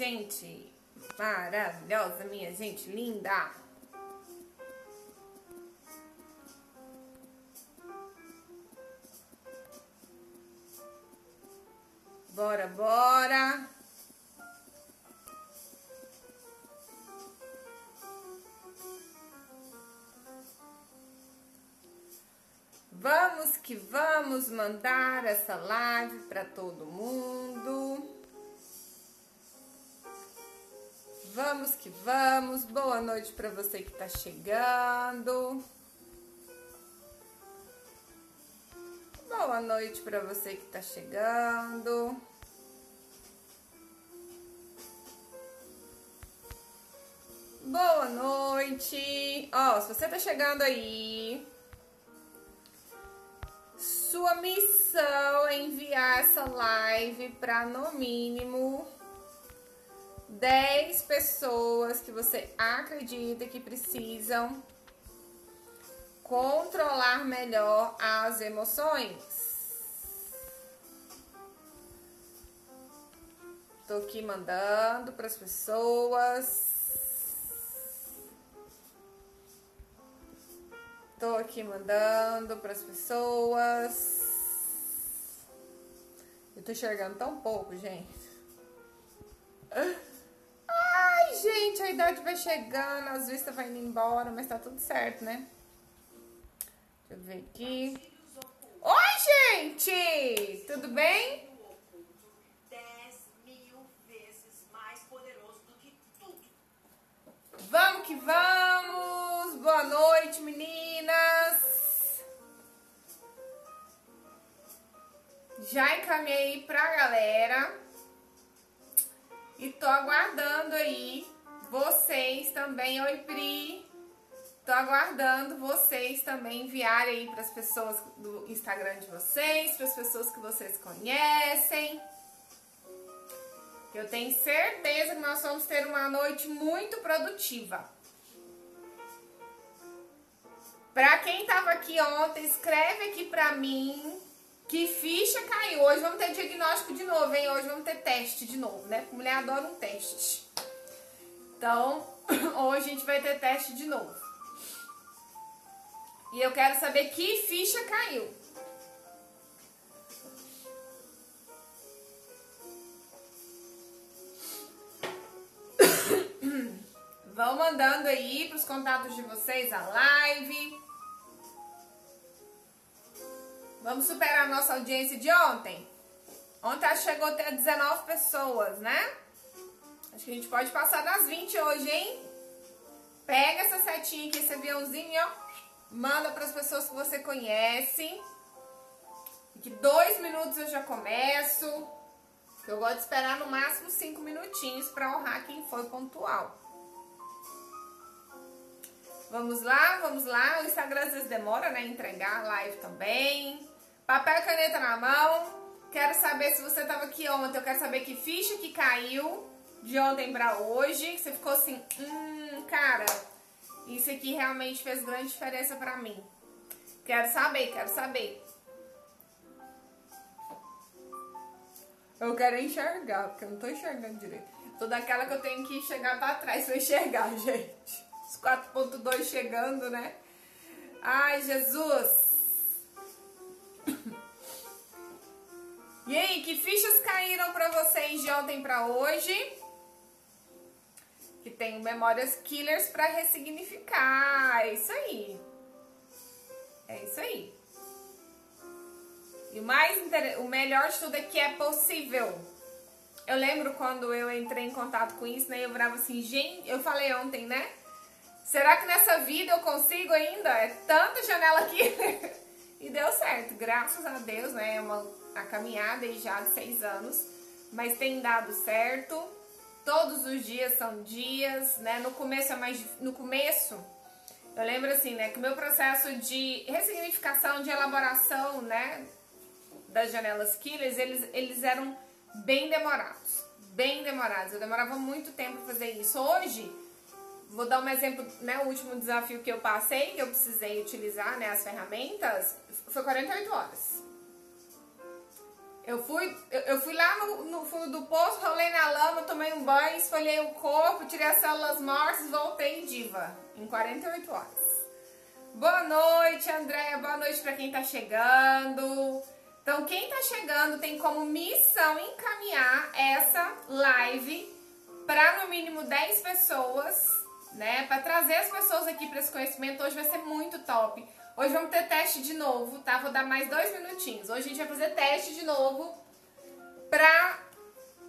gente maravilhosa, minha gente linda. Bora, bora. Vamos que vamos mandar essa live para todo mundo. Vamos que vamos. Boa noite para você que tá chegando. Boa noite para você que tá chegando. Boa noite. Ó, se você tá chegando aí, sua missão é enviar essa live para no mínimo 10 pessoas que você acredita que precisam controlar melhor as emoções. Tô aqui mandando para as pessoas. Tô aqui mandando para as pessoas. Eu tô enxergando tão pouco, gente. Ai, gente, a idade vai chegando, as vistas vai indo embora, mas tá tudo certo, né? Deixa eu ver aqui. Oi, gente! Tudo bem? 10.000 vezes mais poderoso do que tudo. Vamos que vamos! Boa noite, meninas! Já encaminhei pra galera e tô aguardando aí vocês também. Oi, Pri! Tô aguardando vocês também enviarem aí para as pessoas do Instagram de vocês, para as pessoas que vocês conhecem. Eu tenho certeza que nós vamos ter uma noite muito produtiva. Pra quem tava aqui ontem, escreve aqui pra mim que ficha caiu. Hoje vamos ter diagnóstico de novo, hein? Hoje vamos ter teste de novo, né? Porque mulher adora um teste. Então, hoje a gente vai ter teste de novo. E eu quero saber que ficha caiu. Vão mandando aí pros contatos de vocês a live. Vamos superar a nossa audiência de ontem. Ontem chegou até 19 pessoas, né? Acho que a gente pode passar das 20 hoje, hein? Pega essa setinha aqui, esse aviãozinho, ó. Manda para as pessoas que você conhece. Que 2 minutos eu já começo. Eu gosto de esperar no máximo 5 minutinhos para honrar quem foi pontual. Vamos lá, vamos lá. O Instagram às vezes demora, né? Entregar a live também. Papel e caneta na mão. Quero saber se você estava aqui ontem. Eu quero saber que ficha que caiu de ontem para hoje. Você ficou assim, cara, isso aqui realmente fez grande diferença pra mim. Quero saber, quero saber. Eu quero enxergar, porque eu não tô enxergando direito. Tô daquela que eu tenho que chegar pra trás pra enxergar, gente. Os 4.2 chegando, né? Ai, Jesus. E aí, que fichas caíram pra vocês de ontem pra hoje? Que tem memórias killers para ressignificar. É isso aí. É isso aí. E o melhor de tudo é que é possível. Eu lembro quando eu entrei em contato com isso, né? Eu virava assim, gente, eu falei ontem, né? Será que nessa vida eu consigo ainda? É tanta janela aqui. E deu certo, graças a Deus, né? É a caminhada aí já de 6 anos. Mas tem dado certo. Todos os dias são dias, né? No começo é mais... No começo, eu lembro assim, né? Que o meu processo de ressignificação, de elaboração, né? Das janelas killers, eles eram bem demorados. Bem demorados. Eu demorava muito tempo pra fazer isso. Hoje, vou dar um exemplo, né? O último desafio que eu passei, que eu precisei utilizar, né? As ferramentas, foi 48 horas. Eu fui lá no fundo do poço, rolei na lama, tomei um banho, esfoliei o corpo, tirei as células mortas, voltei diva em 48 horas. Boa noite, Andréia, boa noite para quem tá chegando. Então, quem tá chegando tem como missão encaminhar essa live para no mínimo 10 pessoas, né? Para trazer as pessoas aqui para esse conhecimento. Hoje vai ser muito top. Hoje vamos ter teste de novo, tá? Vou dar mais 2 minutinhos. Hoje a gente vai fazer teste de novo pra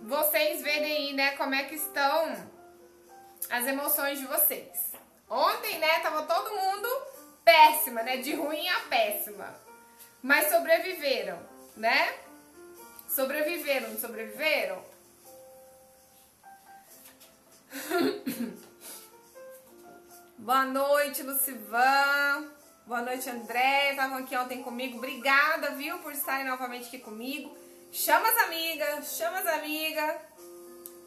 vocês verem aí, né, como é que estão as emoções de vocês. Ontem, né, tava todo mundo péssima, né? De ruim a péssima. Mas sobreviveram, né? Sobreviveram, não sobreviveram? Boa noite, Lucivan. Boa noite, André. Estavam aqui ontem comigo. Obrigada, viu, por estarem novamente aqui comigo. Chama as amigas,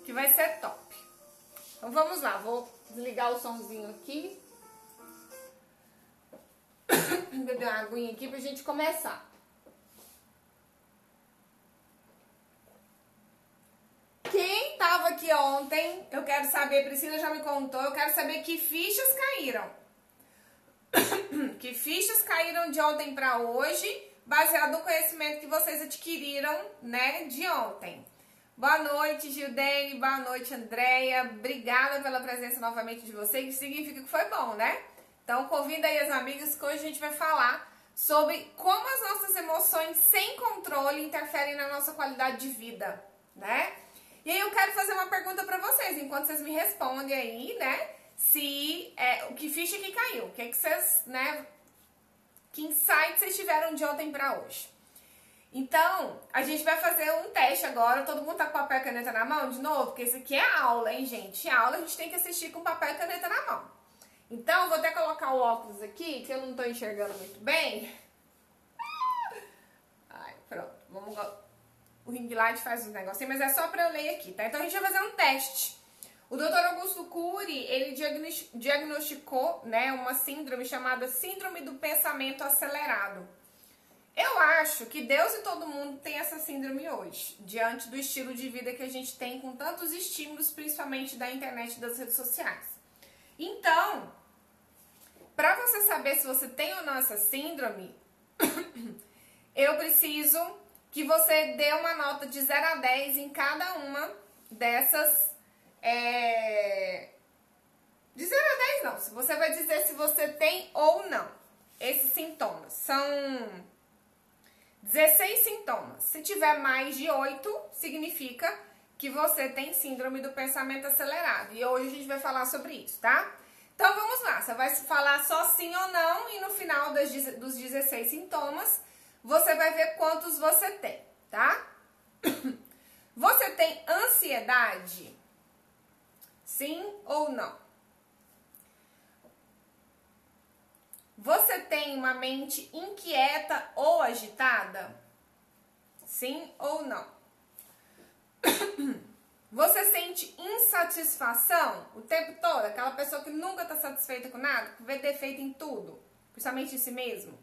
que vai ser top. Então vamos lá, vou desligar o somzinho aqui. Beber uma aguinha aqui pra gente começar. Quem tava aqui ontem, eu quero saber, Priscila já me contou, eu quero saber que fichas caíram. Que fichas caíram de ontem pra hoje, baseado no conhecimento que vocês adquiriram, né, de ontem. Boa noite, Gildene, boa noite, Andréia. Obrigada pela presença novamente de vocês, que significa que foi bom, né? Então convida aí as amigas que hoje a gente vai falar sobre como as nossas emoções sem controle interferem na nossa qualidade de vida, né? E aí eu quero fazer uma pergunta pra vocês, enquanto vocês me respondem aí, né? Se o que ficha que caiu, o que que vocês, né? Que insight vocês tiveram de ontem pra hoje? Então, a gente vai fazer um teste agora. Todo mundo tá com papel e caneta na mão de novo? Porque isso aqui é aula, hein, gente? Aula a gente tem que assistir com papel e caneta na mão. Então, eu vou até colocar o óculos aqui, que eu não tô enxergando muito bem. Ai, pronto. Vamos... O ring light faz um negocinho, mas é só pra eu ler aqui, tá? Então, a gente vai fazer um teste. O Dr. Augusto Cury, ele diagnosticou, né, uma síndrome chamada Síndrome do Pensamento Acelerado. Eu acho que Deus e todo mundo tem essa síndrome hoje, diante do estilo de vida que a gente tem com tantos estímulos, principalmente da internet e das redes sociais. Então, para você saber se você tem ou não essa síndrome, eu preciso que você dê uma nota de 0 a 10 em cada uma dessas... De 0 a 10 não, você vai dizer se você tem ou não esses sintomas. São 16 sintomas. Se tiver mais de 8, significa que você tem síndrome do pensamento acelerado. E hoje a gente vai falar sobre isso, tá? Então vamos lá, você vai falar só sim ou não e no final dos 16 sintomas você vai ver quantos você tem, tá? Você tem ansiedade? Sim ou não? Você tem uma mente inquieta ou agitada? Sim ou não? Você sente insatisfação o tempo todo? Aquela pessoa que nunca está satisfeita com nada, que vê defeito em tudo, principalmente em si mesmo?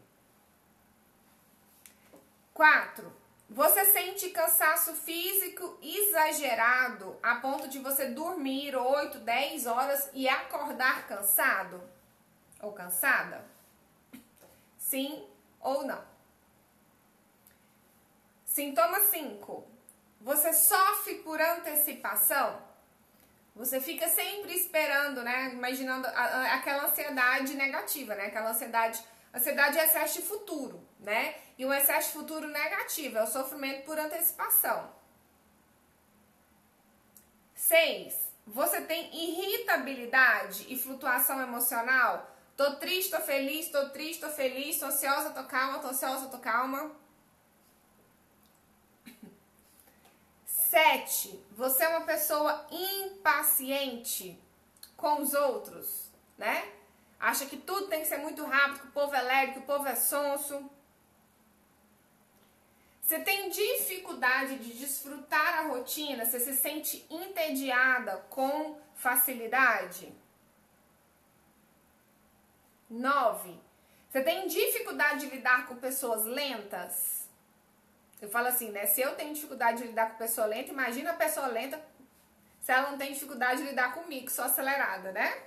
4. Você sente cansaço físico exagerado a ponto de você dormir 8, 10 horas e acordar cansado ou cansada? Sim ou não? Sintoma 5. Você sofre por antecipação? Você fica sempre esperando, né? Imaginando aquela ansiedade negativa, né? Aquela ansiedade é excesso de futuro, né? E o excesso de futuro negativo é o sofrimento por antecipação. 6. Você tem irritabilidade e flutuação emocional? Tô triste, tô feliz, tô triste, tô feliz, tô ansiosa, tô calma, tô ansiosa, tô calma. 7. Você é uma pessoa impaciente com os outros, né? Acha que tudo tem que ser muito rápido, que o povo é lerdo, que o povo é sonso. Você tem dificuldade de desfrutar a rotina? Você se sente entediada com facilidade? 9. Você tem dificuldade de lidar com pessoas lentas? Eu falo assim, né? Se eu tenho dificuldade de lidar com pessoa lenta, imagina a pessoa lenta se ela não tem dificuldade de lidar comigo, sou acelerada, né?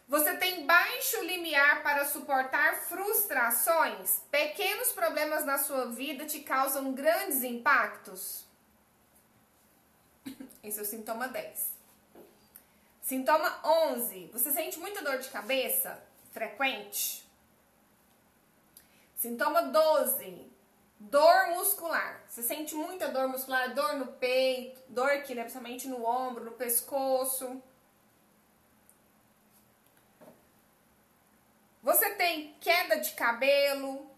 Você tem baixo limiar para suportar frustrações? Pequenos problemas na sua vida te causam grandes impactos? Esse é o sintoma 10. Sintoma 11. Você sente muita dor de cabeça? Frequente? Sintoma 12. Dor muscular. Você sente muita dor muscular? Dor no peito, dor aqui, né? Principalmente no ombro, no pescoço. Você tem queda de cabelo?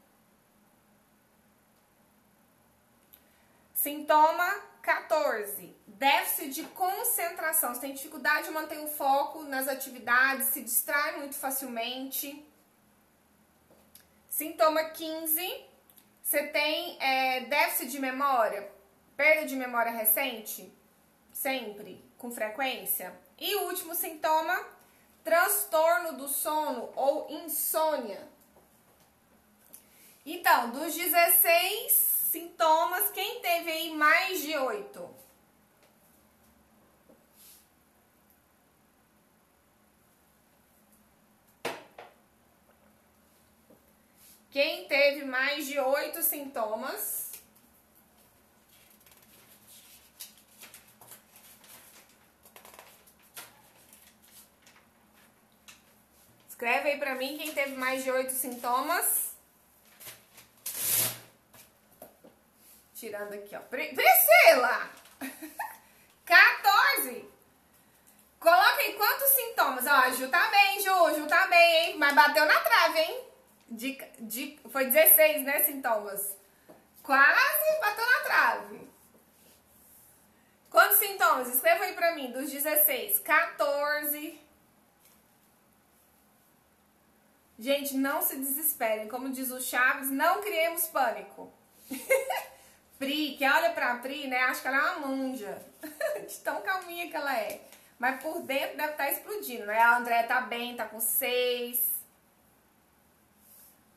Sintoma 14. Déficit de concentração. Você tem dificuldade de manter o foco nas atividades, se distrai muito facilmente. Sintoma 15. Você tem déficit de memória, perda de memória recente, sempre, com frequência. E o último sintoma, transtorno do sono ou insônia. Então, dos 16 sintomas, quem teve aí mais de 8? Quem teve mais de 8 sintomas? Escreve aí pra mim quem teve mais de 8 sintomas. Tirando aqui, ó. Priscila! 14! Coloca aí quantos sintomas. Ó, a Ju tá bem, Ju tá bem, hein? Mas bateu na trave, hein? Foi 16, né, sintomas? Quase bateu na trave. Quantos sintomas? Escreva aí pra mim, dos 16. 14. Gente, não se desesperem. Como diz o Chaves, não criemos pânico. Pri, quem olha pra Pri, né, acha que ela é uma manja. De tão calminha que ela é. Mas por dentro deve estar explodindo, né? A Andréia tá bem, tá com 6.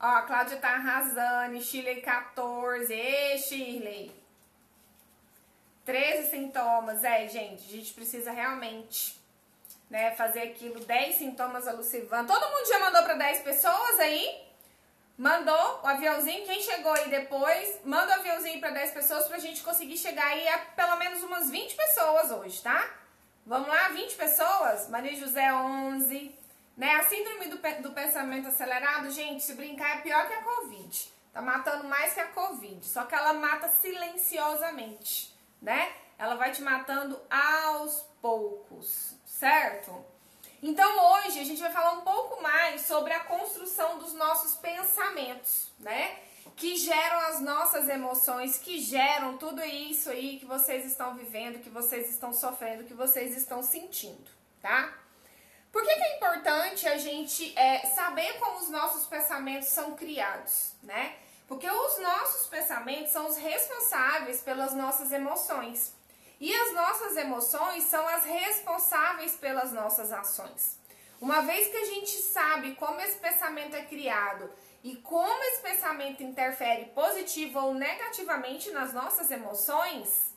Ó, a Cláudia tá arrasando. Shirley 14. Ê, Shirley. 13 sintomas. Gente, a gente precisa realmente, né, fazer aquilo. 10 sintomas a Lucivana. Todo mundo já mandou pra 10 pessoas aí? Mandou o aviãozinho. Quem chegou aí depois, manda o aviãozinho pra 10 pessoas pra gente conseguir chegar aí a pelo menos umas 20 pessoas hoje, tá? Vamos lá, 20 pessoas? Maria José, 11. Né? A síndrome do pensamento acelerado, gente, se brincar é pior que a Covid. Tá matando mais que a Covid. Só que ela mata silenciosamente, né? Ela vai te matando aos poucos, certo? Então hoje a gente vai falar um pouco mais sobre a construção dos nossos pensamentos, né? Que geram as nossas emoções, que geram tudo isso aí que vocês estão vivendo, que vocês estão sofrendo, que vocês estão sentindo, tá? Por que é importante a gente saber como os nossos pensamentos são criados, né? Porque os nossos pensamentos são os responsáveis pelas nossas emoções. E as nossas emoções são as responsáveis pelas nossas ações. Uma vez que a gente sabe como esse pensamento é criado e como esse pensamento interfere positivo ou negativamente nas nossas emoções,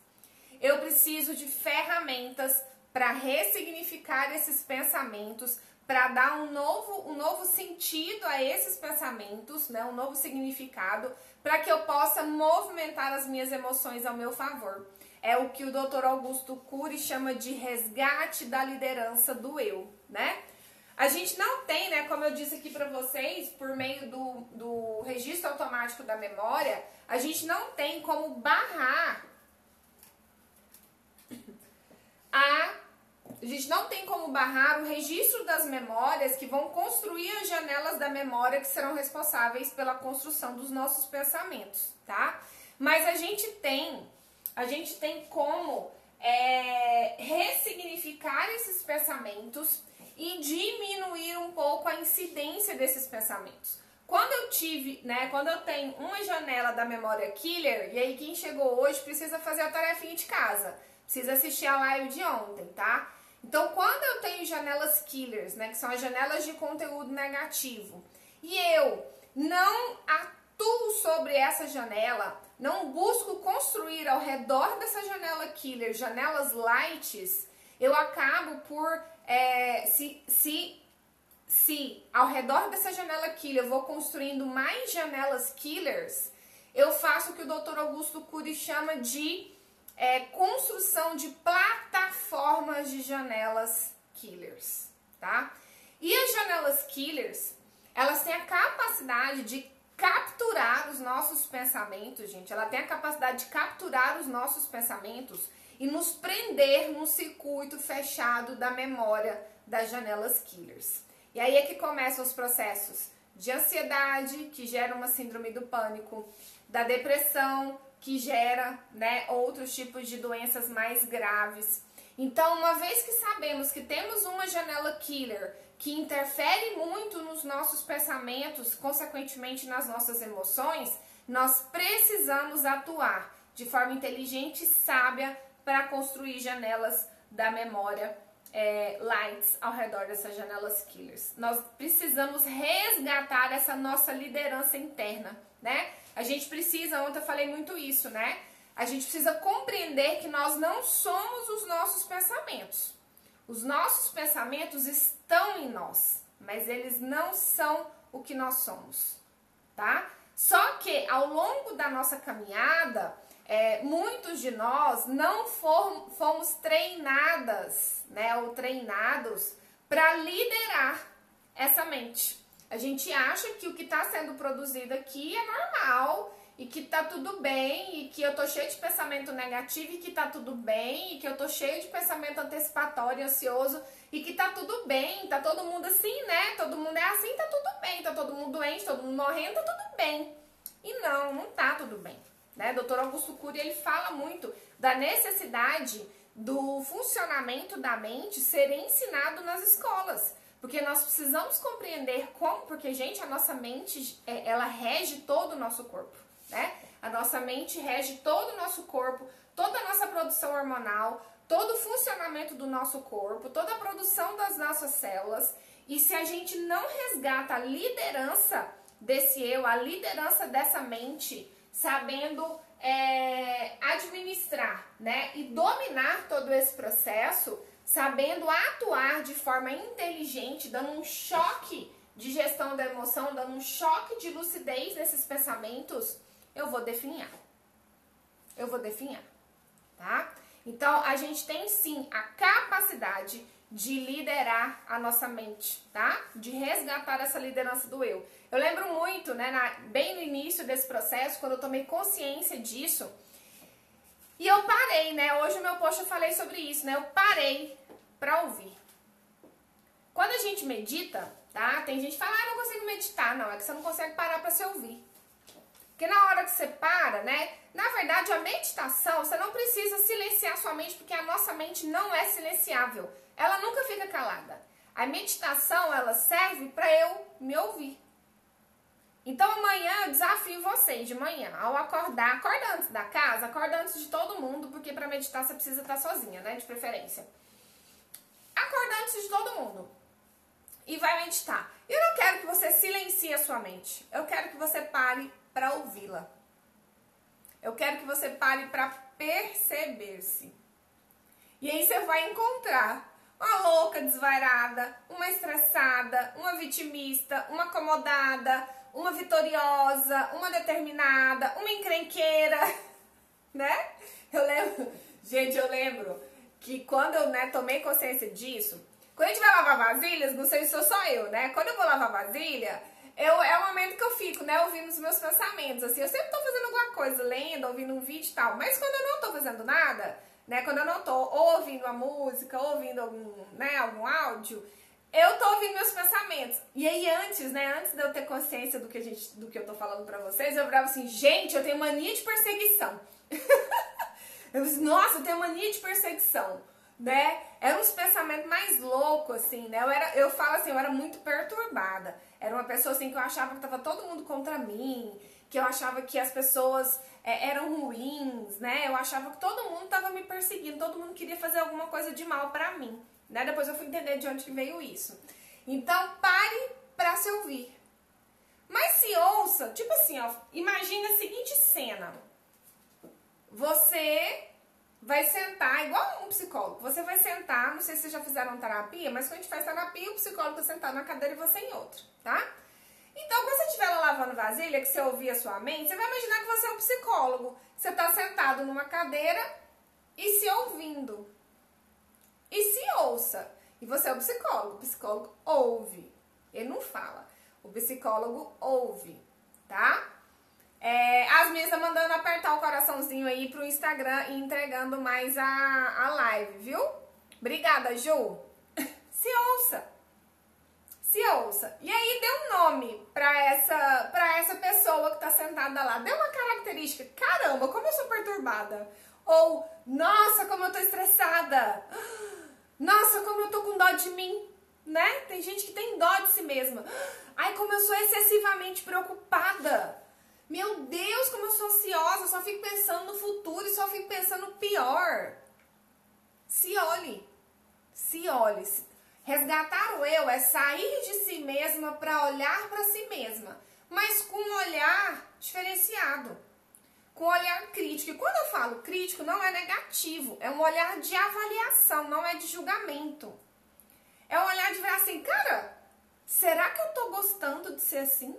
eu preciso de ferramentas para ressignificar esses pensamentos, para dar um novo sentido a esses pensamentos, né? Um novo significado, para que eu possa movimentar as minhas emoções ao meu favor. É o que o Dr. Augusto Cury chama de resgate da liderança do eu, né? A gente não tem, né, como eu disse aqui para vocês, por meio do registro automático da memória, a gente não tem como barrar o registro das memórias que vão construir as janelas da memória que serão responsáveis pela construção dos nossos pensamentos, tá? Mas a gente tem como ressignificar esses pensamentos e diminuir um pouco a incidência desses pensamentos. Quando eu tenho uma janela da memória killer, e aí quem chegou hoje precisa fazer a tarefinha de casa, precisa assistir a live de ontem, tá? Então, quando eu tenho janelas killers, né, que são as janelas de conteúdo negativo, e eu não atuo sobre essa janela não busco construir ao redor dessa janela killer janelas lights, eu acabo por, se ao redor dessa janela killer eu vou construindo mais janelas killers, eu faço o que o Dr. Augusto Cury chama de construção de plataformas de janelas killers, tá? E as janelas killers, elas têm a capacidade de capturar os nossos pensamentos, gente. Ela tem a capacidade de capturar os nossos pensamentos e nos prender num circuito fechado da memória das janelas killers. E aí é que começam os processos de ansiedade, que gera uma síndrome do pânico, da depressão, que gera, né, outros tipos de doenças mais graves. Então, uma vez que sabemos que temos uma janela killer que interfere muito nos nossos pensamentos, consequentemente nas nossas emoções, nós precisamos atuar de forma inteligente e sábia para construir janelas da memória lights ao redor dessas janelas killers. Nós precisamos resgatar essa nossa liderança interna, né? A gente precisa, ontem eu falei muito isso, né? A gente precisa compreender que nós não somos os nossos pensamentos. Os nossos pensamentos estão em nós, mas eles não são o que nós somos, tá? Só que ao longo da nossa caminhada, muitos de nós não fomos treinadas, né, ou treinados para liderar essa mente. A gente acha que o que está sendo produzido aqui é normal e que tá tudo bem, e que eu tô cheio de pensamento negativo e que tá tudo bem, e que eu tô cheio de pensamento antecipatório, ansioso, e que tá tudo bem, tá todo mundo assim, né? Todo mundo é assim, tá tudo bem, tá todo mundo doente, todo mundo morrendo, tá tudo bem. E não tá tudo bem, né? Dr. Augusto Cury, ele fala muito da necessidade do funcionamento da mente ser ensinado nas escolas. Porque nós precisamos compreender como, porque, gente, a nossa mente, ela rege todo o nosso corpo, né? A nossa mente rege todo o nosso corpo, toda a nossa produção hormonal, todo o funcionamento do nosso corpo, toda a produção das nossas células. E se a gente não resgata a liderança desse eu, a liderança dessa mente, sabendo administrar, né? E dominar todo esse processo, sabendo atuar de forma inteligente, dando um choque de gestão da emoção, dando um choque de lucidez nesses pensamentos, eu vou definhar. Tá? Então, a gente tem sim a capacidade de liderar a nossa mente, tá? De resgatar essa liderança do eu. Eu lembro muito, né, bem no início desse processo, quando eu tomei consciência disso, e eu parei, né? Hoje no meu post eu falei sobre isso, né? Eu parei pra ouvir. Quando a gente medita, tá? Tem gente que fala, não consigo meditar. Não, é que você não consegue parar pra se ouvir. Porque na hora que você para, né? Na verdade, a meditação, você não precisa silenciar sua mente, porque a nossa mente não é silenciável. Ela nunca fica calada. A meditação, ela serve pra eu me ouvir. Então amanhã eu desafio vocês de manhã, ao acordar, acorda antes da casa, acorda antes de todo mundo, porque para meditar você precisa estar sozinha, né, de preferência. Acorda antes de todo mundo e vai meditar. Eu não quero que você silencie a sua mente, eu quero que você pare para ouvi-la. Eu quero que você pare para perceber-se. E aí você vai encontrar uma louca desvairada, uma estressada, uma vitimista, uma acomodada, uma vitoriosa, uma determinada, uma encrenqueira, né? Eu lembro que quando eu, né, tomei consciência disso, quando a gente vai lavar vasilhas, não sei se sou só eu, né? Quando eu vou lavar vasilha, é o momento que eu fico, né, ouvindo os meus pensamentos, assim, eu sempre tô fazendo alguma coisa, lendo, ouvindo um vídeo e tal, mas quando eu não tô fazendo nada, né, quando eu não tô ou ouvindo a música, ou ouvindo algum áudio, eu tô ouvindo meus pensamentos. E aí antes de eu ter consciência do que eu tô falando pra vocês, eu falava assim, gente, eu tenho mania de perseguição. Eu disse, nossa, eu tenho mania de perseguição, né? Eram uns pensamentos mais loucos, assim, né? Eu falo assim, eu era muito perturbada. Era uma pessoa assim que eu achava que tava todo mundo contra mim, que eu achava que as pessoas eram ruins, né? Eu achava que todo mundo tava me perseguindo, todo mundo queria fazer alguma coisa de mal pra mim. Né? Depois eu fui entender de onde que veio isso. Então, pare pra se ouvir. Mas se ouça, tipo assim, ó, imagina a seguinte cena. você vai sentar, igual um psicólogo, você vai sentar, não sei se vocês já fizeram terapia, mas quando a gente faz terapia, o psicólogo tá sentado na cadeira e você em outra, tá? Então, quando você estiver lá lavando vasilha, que você ouvir a sua mente, você vai imaginar que você é um psicólogo. Você tá sentado numa cadeira e se ouvindo. E se ouça. E você é o psicólogo ouve. Ele não fala. O psicólogo ouve, tá? As minhas estão mandando apertar o coraçãozinho aí pro Instagram e entregando mais a live, viu? Obrigada, Ju. Se ouça. Se ouça. E aí dê um nome pra essa pessoa que tá sentada lá. Dê uma característica. Caramba, como eu sou perturbada. Ou, nossa, como eu tô estressada. Nossa, como eu tô com dó de mim. Né? Tem gente que tem dó de si mesma. Ai, como eu sou excessivamente preocupada. Meu Deus, como eu sou ansiosa. Só fico pensando no futuro e só fico pensando no pior. Se olhe. Se olhe. Resgatar o eu é sair de si mesma para olhar para si mesma, mas com um olhar diferenciado, com um olhar crítico. E quando eu falo crítico, não é negativo, é um olhar de avaliação, não é de julgamento. É um olhar de ver assim, cara, será que eu tô gostando de ser assim?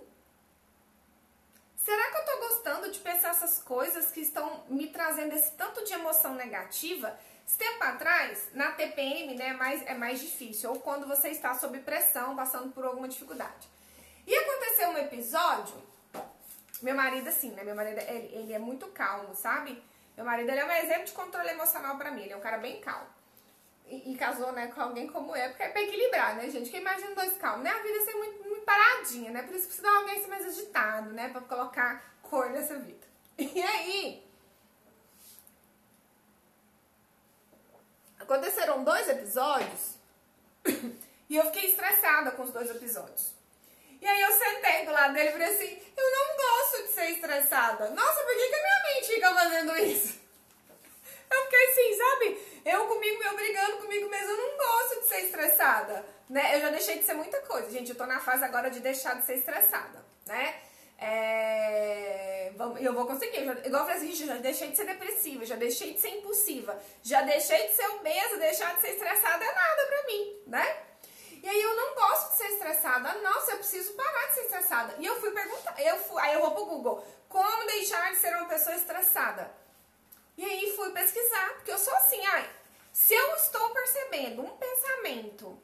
Será que eu tô gostando de pensar essas coisas que estão me trazendo esse tanto de emoção negativa? Esse tempo atrás, na TPM, né, é mais difícil, ou quando você está sob pressão, passando por alguma dificuldade. E aconteceu um episódio, meu marido assim, né, meu marido, ele é muito calmo, sabe? Meu marido, ele é um exemplo de controle emocional pra mim, ele é um cara bem calmo. E casou, né, com alguém como eu, porque é pra equilibrar, né, gente? Porque imagina dois calmos, né? A vida é ser muito paradinha, né? Por isso precisa de alguém ser mais agitado, né, pra colocar cor nessa vida. E aí... aconteceram 2 episódios e eu fiquei estressada com os 2 episódios. E aí eu sentei do lado dele e falei assim, eu não gosto de ser estressada. Nossa, por que a minha mente fica fazendo isso? Eu fiquei assim, sabe? Eu comigo, eu brigando comigo mesmo, eu não gosto de ser estressada. Né? Eu já deixei de ser muita coisa. Gente, eu tô na fase agora de deixar de ser estressada, né? Eu vou conseguir, igual eu falei assim, já deixei de ser depressiva, já deixei de ser impulsiva, já deixei de ser obesa, deixar de ser estressada é nada pra mim, né? E aí eu não gosto de ser estressada, nossa, eu preciso parar de ser estressada. E eu fui perguntar, aí eu vou pro Google, como deixar de ser uma pessoa estressada? E aí fui pesquisar, porque eu sou assim, se eu estou percebendo um pensamento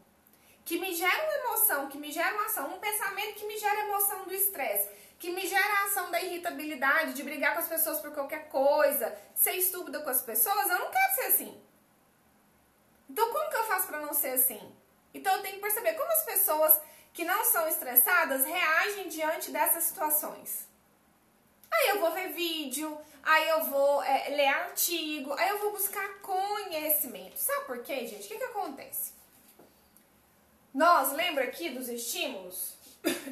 que me gera uma emoção, que me gera uma ação, um pensamento que me gera emoção do estresse, que me gera a ação da irritabilidade, de brigar com as pessoas por qualquer coisa, ser estúpida com as pessoas, eu não quero ser assim. Então como que eu faço pra não ser assim? Então eu tenho que perceber como as pessoas que não são estressadas reagem diante dessas situações. Aí eu vou ver vídeo, aí eu vou ler artigo, aí eu vou buscar conhecimento. Sabe por quê, gente? O que acontece? Nós, lembra aqui dos estímulos?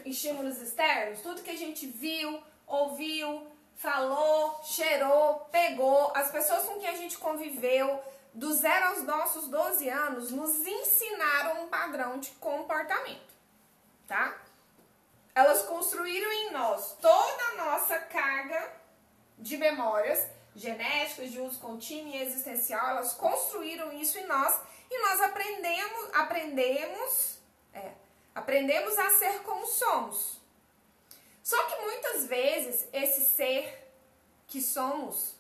Estímulos externos, tudo que a gente viu, ouviu, falou, cheirou, pegou, as pessoas com quem a gente conviveu, do 0 aos nossos 12 anos, nos ensinaram um padrão de comportamento, tá? Elas construíram em nós toda a nossa carga de memórias genéticas, de uso contínuo e existencial, elas construíram isso em nós e nós aprendemos a ser como somos. Só que muitas vezes esse ser que somos,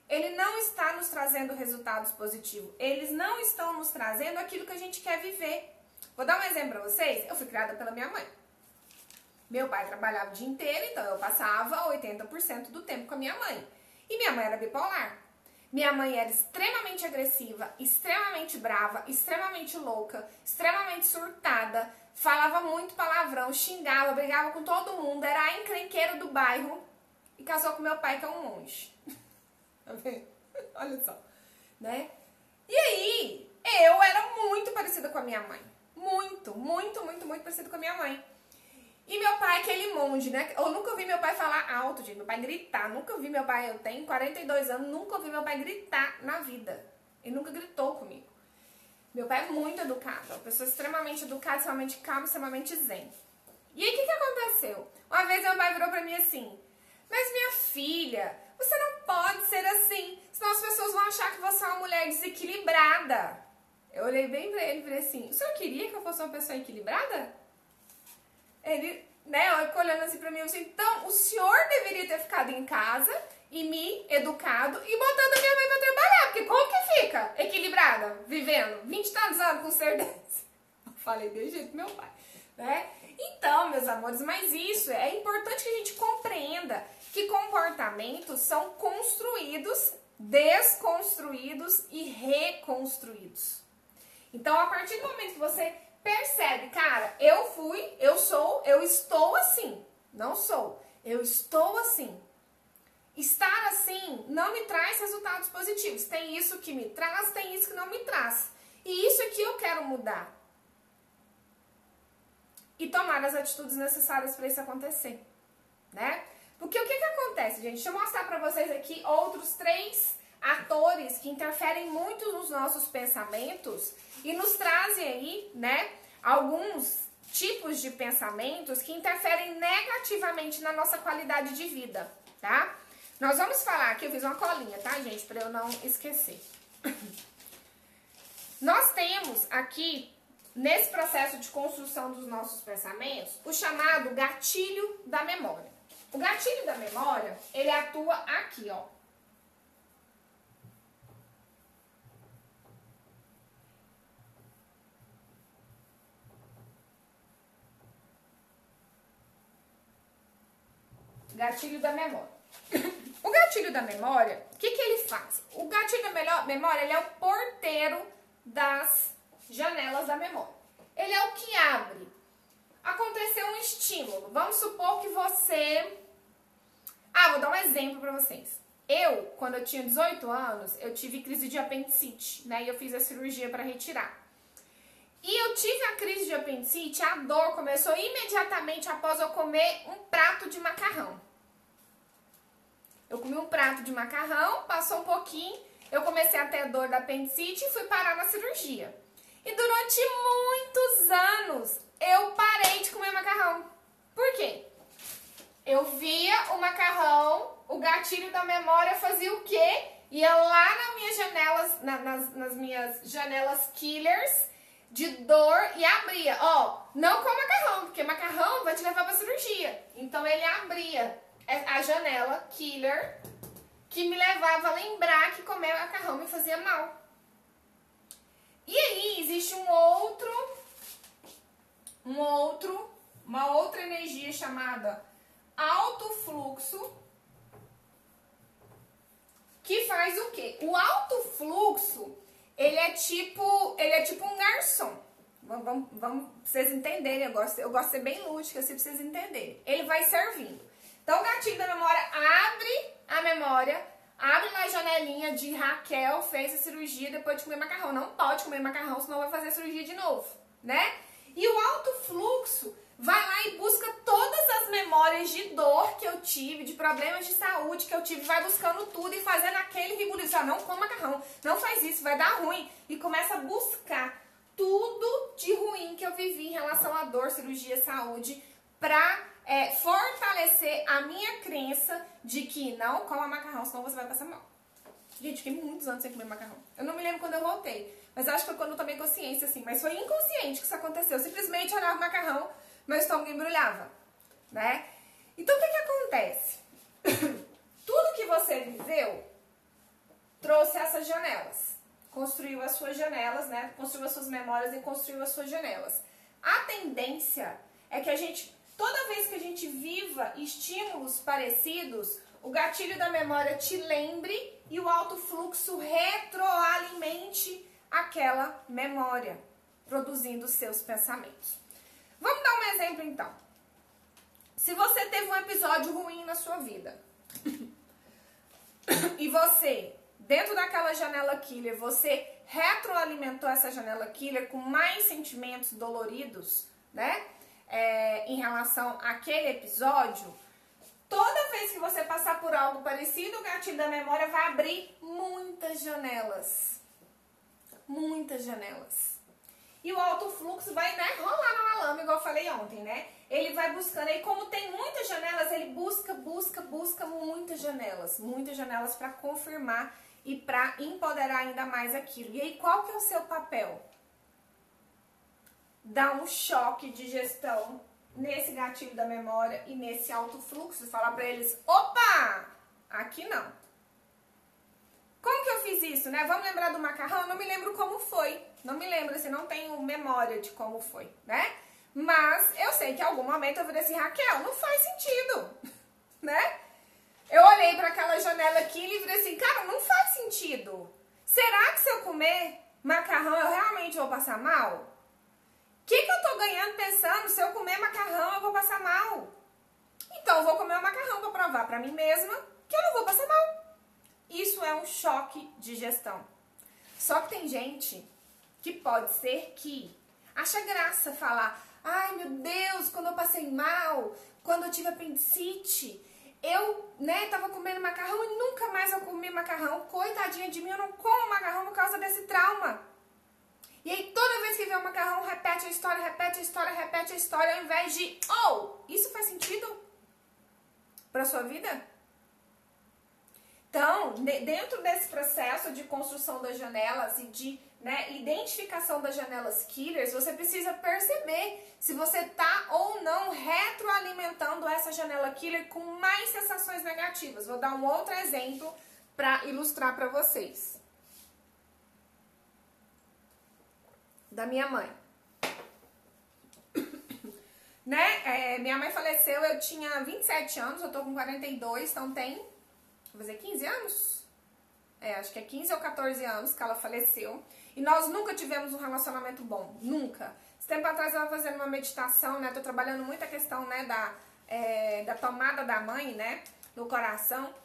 ele não está nos trazendo resultados positivos. Eles não estão nos trazendo aquilo que a gente quer viver. Vou dar um exemplo pra vocês. Eu fui criada pela minha mãe. Meu pai trabalhava o dia inteiro, então eu passava 80% do tempo com a minha mãe. E minha mãe era bipolar. Minha mãe era extremamente agressiva, extremamente brava, extremamente louca, extremamente surtada, falava muito palavrão, xingava, brigava com todo mundo, era a encrenqueira do bairro e casou com meu pai, que é um monge. Tá vendo? Olha só, né? E aí, eu era muito parecida com a minha mãe. Muito parecida com a minha mãe. E meu pai, aquele monge, né? Eu nunca ouvi meu pai falar alto, gente. Meu pai gritar. Nunca ouvi meu pai, eu tenho 42 anos, nunca ouvi meu pai gritar na vida. Ele nunca gritou comigo. Meu pai é muito educado. Uma pessoa extremamente educada, extremamente calma, extremamente zen. E aí, o que aconteceu? Uma vez meu pai virou pra mim assim, mas minha filha, você não pode ser assim, senão as pessoas vão achar que você é uma mulher desequilibrada. Eu olhei bem pra ele e falei assim, o senhor queria que eu fosse uma pessoa equilibrada? Ele, né, olhando assim pra mim, eu disse, então o senhor deveria ter ficado em casa e me educado e botando a minha mãe pra trabalhar, porque como que fica equilibrada, vivendo 20 tantos anos com um ser desse? Eu falei desse jeito pro meu pai, né? Então, meus amores, mas isso é importante que a gente compreenda que comportamentos são construídos, desconstruídos e reconstruídos. Então, a partir do momento que você percebe, cara, eu estou assim, não sou, eu estou assim. Estar assim não me traz resultados positivos. Tem isso que me traz, tem isso que não me traz. E isso é que eu quero mudar. E tomar as atitudes necessárias para isso acontecer, né? Porque o que acontece, gente? Deixa eu mostrar para vocês aqui outros 3 atores que interferem muito nos nossos pensamentos e nos trazem aí, né, alguns tipos de pensamentos que interferem negativamente na nossa qualidade de vida, tá? Nós vamos falar aqui, eu fiz uma colinha, tá, gente, para eu não esquecer. Nós temos aqui, nesse processo de construção dos nossos pensamentos, o chamado gatilho da memória. O gatilho da memória, ele atua aqui, ó. Gatilho da memória. O gatilho da memória, o que ele faz? O gatilho da memória, ele é o porteiro das janelas da memória. Ele é o que abre. Aconteceu um estímulo. Vamos supor que você... vou dar um exemplo para vocês. Quando eu tinha 18 anos, eu tive crise de apendicite, né? E eu fiz a cirurgia para retirar. E eu tive a crise de apendicite, a dor começou imediatamente após eu comer um prato de macarrão. Eu comi um prato de macarrão, passou um pouquinho, eu comecei a ter dor da apendicite e fui parar na cirurgia. E durante muitos anos, eu parei de comer macarrão. Por quê? Eu via o macarrão, o gatilho da memória fazia o quê? Ia lá nas minhas janelas, nas minhas janelas killers de dor e abria. Não com macarrão, porque macarrão vai te levar pra cirurgia. Então ele abria a janela killer que me levava a lembrar que comer macarrão me fazia mal. E aí existe uma outra energia chamada alto fluxo, que faz o quê? O alto fluxo, ele é tipo um garçom. Vamos pra vocês entenderem, eu gosto de ser bem lúdica assim pra vocês entenderem. Ele vai servindo. Então o gatilho da memória abre a memória, abre na janelinha de Raquel, fez a cirurgia depois de comer macarrão. Não pode comer macarrão, senão vai fazer a cirurgia de novo, né? E o alto fluxo vai lá e busca todas as memórias de dor que eu tive, de problemas de saúde que eu tive, vai buscando tudo e fazendo aquele ribuliço. Não come macarrão, não faz isso, vai dar ruim. E começa a buscar tudo de ruim que eu vivi em relação à dor, cirurgia, saúde, pra fortalecer a minha crença de que não coma macarrão, senão você vai passar mal. Gente, fiquei muitos anos sem comer macarrão. Eu não me lembro quando eu voltei, mas acho que foi quando eu tomei consciência, assim. Mas foi inconsciente que isso aconteceu. Eu simplesmente olhava o macarrão, meu estômago embrulhava, né? Então, o que acontece? Tudo que você viveu trouxe essas janelas. Construiu as suas janelas, né? Construiu as suas memórias e construiu as suas janelas. A tendência é que a gente, toda vez que a gente viva estímulos parecidos, o gatilho da memória te lembre e o alto fluxo retroalimente aquela memória, produzindo seus pensamentos. Vamos dar um exemplo então. Se você teve um episódio ruim na sua vida e você, dentro daquela janela killer, você retroalimentou essa janela killer com mais sentimentos doloridos, né? Em relação àquele episódio, toda vez que você passar por algo parecido, o gatilho da memória vai abrir muitas janelas. Muitas janelas. e o alto fluxo vai, né, rolar na lama, igual eu falei ontem, né? Ele vai buscando, aí como tem muitas janelas, ele busca muitas janelas para confirmar e para empoderar ainda mais aquilo. E aí qual que é o seu papel? Dar um choque de gestão nesse gatilho da memória e nesse alto fluxo, falar para eles, opa, aqui não. Como que eu fiz isso, né? Vamos lembrar do macarrão? Eu não me lembro como foi. Não me lembro, assim, não tenho memória de como foi, né? Mas eu sei que em algum momento eu falei assim, Raquel, não faz sentido, né? Eu olhei para aquela janela aqui e falei assim, cara, não faz sentido. Será que se eu comer macarrão eu realmente vou passar mal? O que eu tô ganhando pensando, se eu comer macarrão eu vou passar mal? Então eu vou comer o macarrão para provar para mim mesma que eu não vou passar mal. Isso é um choque de gestão. Só que tem gente que pode ser que acha graça falar, ai meu Deus, quando eu passei mal, quando eu tive apendicite, eu, né, tava comendo macarrão e nunca mais eu comi macarrão. Coitadinha de mim, eu não como macarrão por causa desse trauma. E aí toda vez que vê o macarrão, repete a história, ao invés de, isso faz sentido pra sua vida? Então, dentro desse processo de construção das janelas e de, né, identificação das janelas killers, você precisa perceber se você está ou não retroalimentando essa janela killer com mais sensações negativas. Vou dar um outro exemplo para ilustrar para vocês. Da minha mãe. Né? Minha mãe faleceu, eu tinha 27 anos, eu tô com 42, então tem... Vou fazer 15 anos? Acho que é 15 ou 14 anos que ela faleceu. E nós nunca tivemos um relacionamento bom. Nunca. Esse tempo atrás eu estava fazendo uma meditação, né? Tô trabalhando muito a questão, né, da tomada da mãe, né? No coração.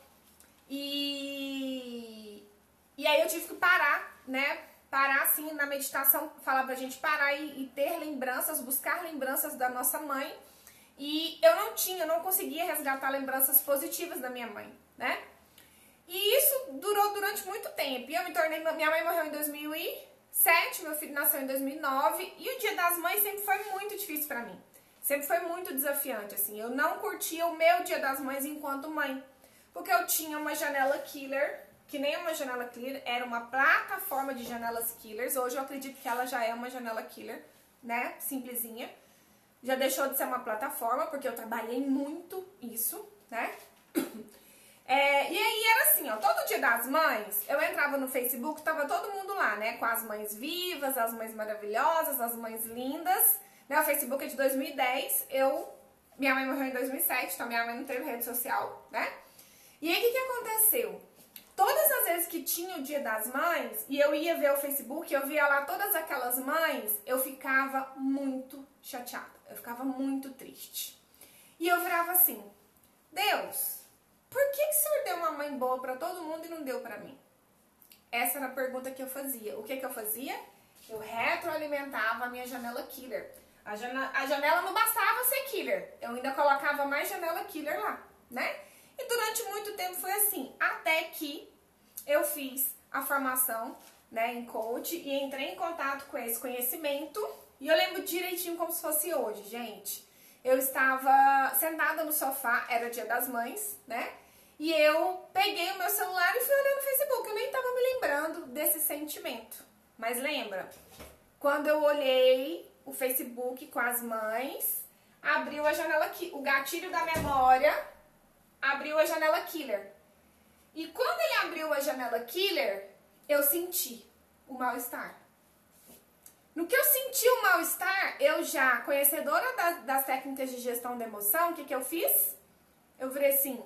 E aí eu tive que parar, né? Parar assim na meditação, falar pra gente parar e ter lembranças, buscar lembranças da nossa mãe. E eu não conseguia resgatar lembranças positivas da minha mãe, né? E isso durou durante muito tempo. E eu me tornei... Minha mãe morreu em 2007, meu filho nasceu em 2009. E o Dia das Mães sempre foi muito difícil pra mim. Sempre foi muito desafiante, assim. Eu não curtia o meu Dia das Mães enquanto mãe. Porque eu tinha uma janela killer, que nem uma janela killer, era uma plataforma de janelas killers. Hoje eu acredito que ela já é uma janela killer, né? Simplesinha. Já deixou de ser uma plataforma, porque eu trabalhei muito isso, né? E aí era assim, ó, todo Dia das Mães, eu entrava no Facebook, tava todo mundo lá, né, com as mães vivas, as mães maravilhosas, as mães lindas, né, o Facebook é de 2010, minha mãe morreu em 2007, então minha mãe não teve rede social, né, e aí o que aconteceu? Todas as vezes que tinha o Dia das Mães, e eu ia ver o Facebook, eu via lá todas aquelas mães, eu ficava muito chateada, eu ficava muito triste, e eu virava assim, Deus... Por que o Senhor deu uma mãe boa pra todo mundo e não deu pra mim? Essa era a pergunta que eu fazia. O que eu fazia? Eu retroalimentava a minha janela killer. A janela não bastava ser killer. Eu ainda colocava mais janela killer lá, né? E durante muito tempo foi assim. Até que eu fiz a formação, né, em coach e entrei em contato com esse conhecimento. E eu lembro direitinho como se fosse hoje, gente. Eu estava sentada no sofá, era Dia das Mães, né? E eu peguei o meu celular e fui olhando no Facebook. Eu nem estava me lembrando desse sentimento. Mas lembra? Quando eu olhei o Facebook com as mães, abriu a janela aqui. O gatilho da memória abriu a janela killer. E quando ele abriu a janela killer, eu senti o mal-estar. No que eu senti o mal-estar, eu já, conhecedora das técnicas de gestão da emoção, o que eu fiz? Eu virei assim,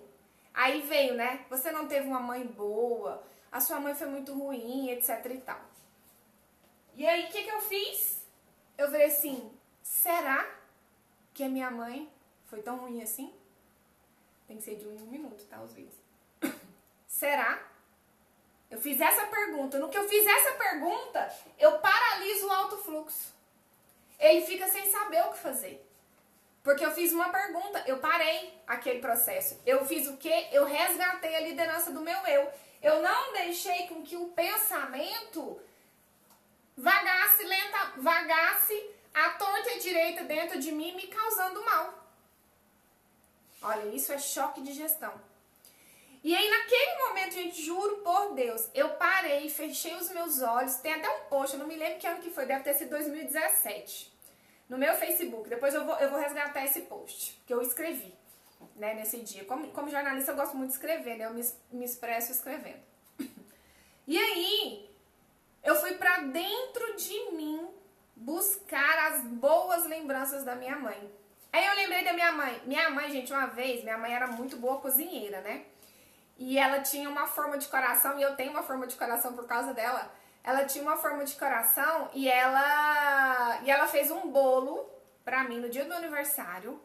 aí veio, né? Você não teve uma mãe boa, a sua mãe foi muito ruim, etc e tal. E aí, o que eu fiz? Eu virei assim, será que a minha mãe foi tão ruim assim? Tem que ser de 1 minuto, tá, os vídeos. Será? Eu fiz essa pergunta. No que eu fiz essa pergunta, eu paraliso o alto fluxo. Ele fica sem saber o que fazer. Porque eu fiz uma pergunta, eu parei aquele processo. Eu fiz o quê? Eu resgatei a liderança do meu eu. Eu não deixei com que o pensamento vagasse direita dentro de mim me causando mal. Olha, isso é choque de gestão. E aí, naquele momento, gente, juro por Deus, eu parei, fechei os meus olhos. Tem até um post, eu não me lembro que ano que foi, deve ter sido 2017. No meu Facebook. Depois eu vou resgatar esse post que eu escrevi, né, nesse dia. Como jornalista, eu gosto muito de escrever, né? Eu me expresso escrevendo. E aí, eu fui pra dentro de mim buscar as boas lembranças da minha mãe. Aí eu lembrei da minha mãe. Minha mãe, gente, uma vez, minha mãe era muito boa cozinheira, né? E ela tinha uma forma de coração, e eu tenho uma forma de coração por causa dela. Ela tinha uma forma de coração e ela fez um bolo pra mim no dia do meu aniversário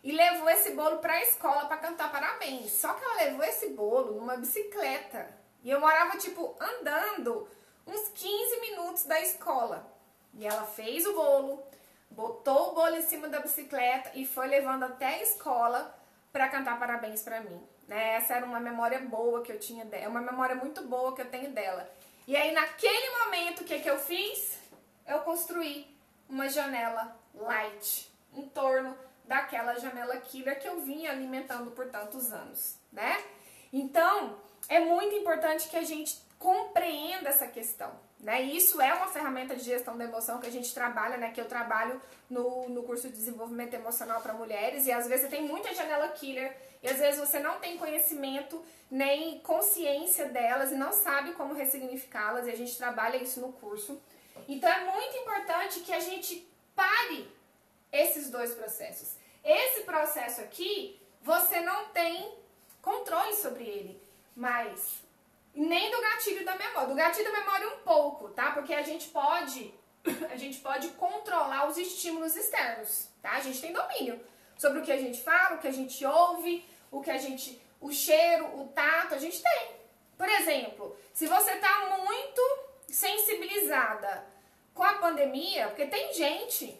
e levou esse bolo pra escola pra cantar parabéns. Só que ela levou esse bolo numa bicicleta. E eu morava, tipo, andando uns 15 minutos da escola. E ela fez o bolo, botou o bolo em cima da bicicleta e foi levando até a escola pra cantar parabéns pra mim. Né? Essa era uma memória boa que eu tinha dela, é uma memória muito boa que eu tenho dela. E aí, naquele momento, o que eu fiz? Eu construí uma janela light em torno daquela janela killer que eu vinha alimentando por tantos anos, né? Então, é muito importante que a gente compreenda essa questão, né? E isso é uma ferramenta de gestão da emoção que a gente trabalha, né? Que eu trabalho no curso de desenvolvimento emocional para mulheres. E às vezes você tem muita janela killer e às vezes você não tem conhecimento nem consciência delas e não sabe como ressignificá-las. E a gente trabalha isso no curso. Então é muito importante que a gente pare esses dois processos. Esse processo aqui, você não tem controle sobre ele, mas nem do gatilho da memória. Do gatilho da memória um pouco, tá? Porque a gente pode controlar os estímulos externos, tá? A gente tem domínio sobre o que a gente fala, o que a gente ouve, o cheiro, o tato, a gente tem. Por exemplo, se você tá muito sensibilizada com a pandemia, porque tem gente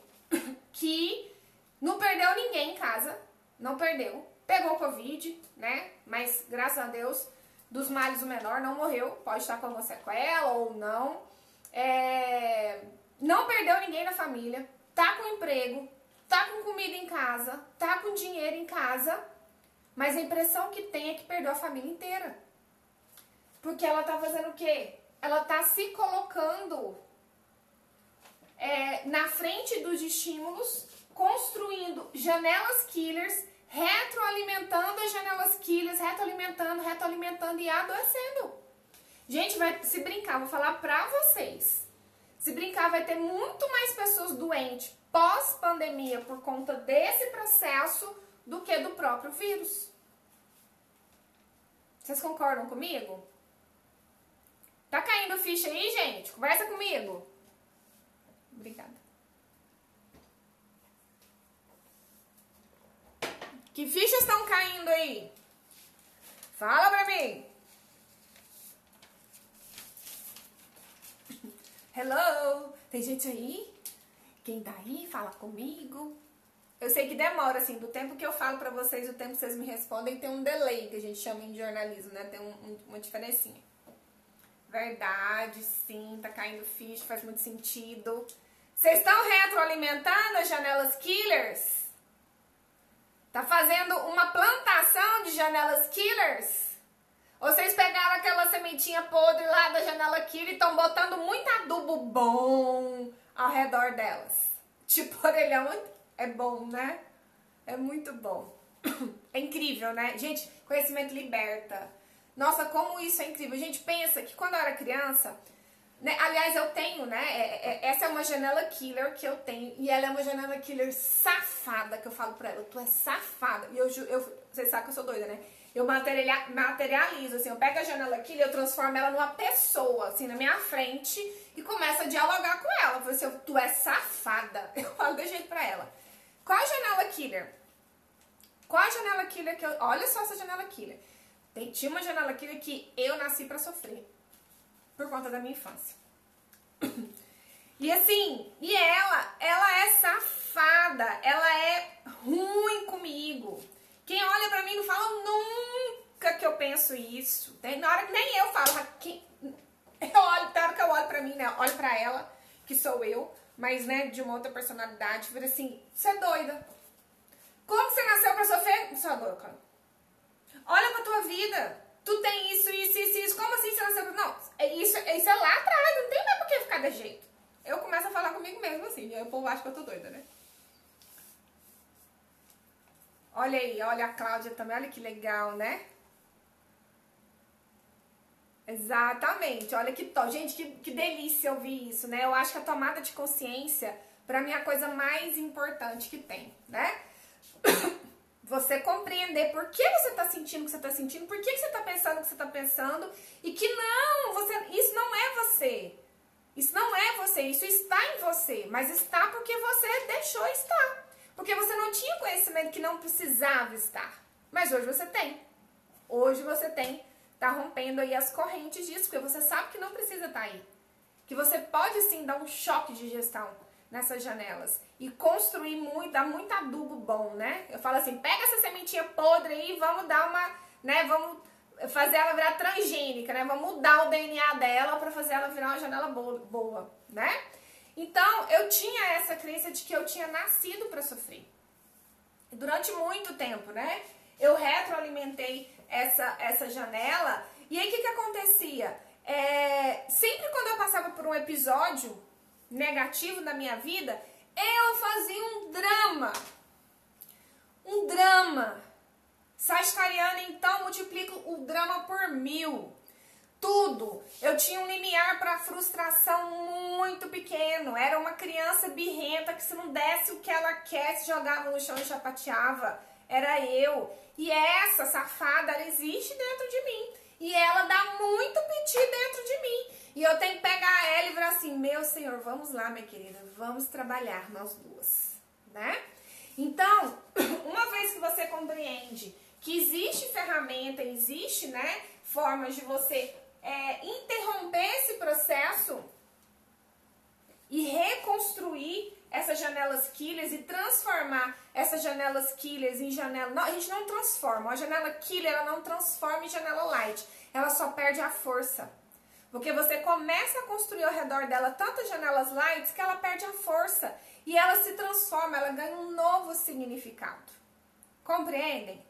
que não perdeu ninguém em casa, não perdeu, pegou Covid, né? Mas graças a Deus, dos males o menor, não morreu, pode estar com alguma sequela ou não. Não perdeu ninguém na família, tá com emprego, tá com comida em casa, tá com dinheiro em casa, mas a impressão que tem é que perdeu a família inteira. Porque ela tá fazendo o quê? Ela tá se colocando na frente dos estímulos, construindo janelas killers, retroalimentando as janelas killers, retroalimentando e adoecendo. Gente, se brincar, vou falar pra vocês. Se brincar, vai ter muito mais pessoas doentes pós-pandemia por conta desse processo do que do próprio vírus. Vocês concordam comigo? Tá caindo ficha aí, gente? Conversa comigo. Obrigada. Que fichas estão caindo aí? Fala pra mim. Hello? Tem gente aí? Quem tá aí? Fala comigo. Eu sei que demora, assim, do tempo que eu falo pra vocês, o tempo que vocês me respondem, tem um delay, que a gente chama em jornalismo, né? Tem uma diferencinha. Verdade, sim, tá caindo ficha, faz muito sentido. Vocês estão retroalimentando as janelas killers? Tá fazendo uma plantação de janelas killers? Ou vocês pegaram aquela sementinha podre lá da janela killer e estão botando muito adubo bom ao redor delas? Tipo, orelhão é bom, né? É muito bom. É incrível, né? Gente, conhecimento liberta. Nossa, como isso é incrível. Gente, pensa que quando eu era criança, né, aliás, eu tenho, né? Essa é uma janela killer que eu tenho. E ela é uma janela killer safada, que eu falo pra ela, tu é safada. E vocês sabem que eu sou doida, né? Eu materializo, assim, eu pego a janela killer, eu transformo ela numa pessoa, assim, na minha frente e começo a dialogar com ela. Eu falo assim, tu é safada. Eu falo desse jeito pra ela. Qual a janela killer? Qual a janela killer que eu... Olha só essa janela killer. Tinha uma janela killer que eu nasci pra sofrer. Por conta da minha infância. E assim, ela é safada. Ela é ruim comigo. Quem olha pra mim não fala nunca que eu penso isso. Na hora que nem eu falo. Eu olho, na hora que eu olho pra mim, né? Olho pra ela, que sou eu. mas, né, de uma outra personalidade. Eu falei assim, você é doida. Como você nasceu pra sofrer? Sua louca. Olha pra tua vida. Tu tem isso. Como assim você nasceu pra... Não, isso é lá atrás, não tem mais por que ficar de jeito. Eu começo a falar comigo mesmo assim, e aí o povo acha que eu tô doida, né? Olha aí, olha a Cláudia também, olha que legal, né? Exatamente, olha que top. Gente, que delícia ouvir isso, né? Eu acho que a tomada de consciência, pra mim, é a coisa mais importante que tem, né? Você compreender por que você tá sentindo o que você tá sentindo, por que você tá pensando o que você tá pensando, e que não, isso não é você. Isso não é você, isso está em você, mas está porque você deixou estar. Porque você não tinha conhecimento que não precisava estar. Mas hoje você tem. Hoje você tem. Tá rompendo aí as correntes disso, porque você sabe que não precisa estar aí. Que você pode sim dar um choque de gestão nessas janelas. E construir muito, dar muito adubo bom, né? Eu falo assim, pega essa sementinha podre aí e vamos dar uma, né, vamos fazer ela virar transgênica, né? Vamos mudar o DNA dela para fazer ela virar uma janela boa, né? Então, eu tinha essa crença de que eu tinha nascido para sofrer. E durante muito tempo, né? Eu retroalimentei essa janela. E aí, o que acontecia? Sempre quando eu passava por um episódio negativo da minha vida, eu fazia um drama. Um drama. Sagitariana, então, multiplico o drama por 1000. Tudo. Eu tinha um limiar para frustração muito pequeno. Era uma criança birrenta que se não desse o que ela quer, se jogava no chão e chapateava. Era eu. E essa safada, ela existe dentro de mim. E ela dá muito piti dentro de mim. E eu tenho que pegar ela e virar assim, meu Senhor, vamos lá, minha querida, vamos trabalhar nós duas, né? Então, uma vez que você compreende que existe ferramenta, existe, né, formas de você interromper esse processo e reconstruir essas janelas killers e transformar essas janelas killers em janela... Não, a gente não transforma. A janela killer, ela não transforma em janela light. Ela só perde a força. Porque você começa a construir ao redor dela tantas janelas lights que ela perde a força. E ela se transforma, ela ganha um novo significado. Compreendem?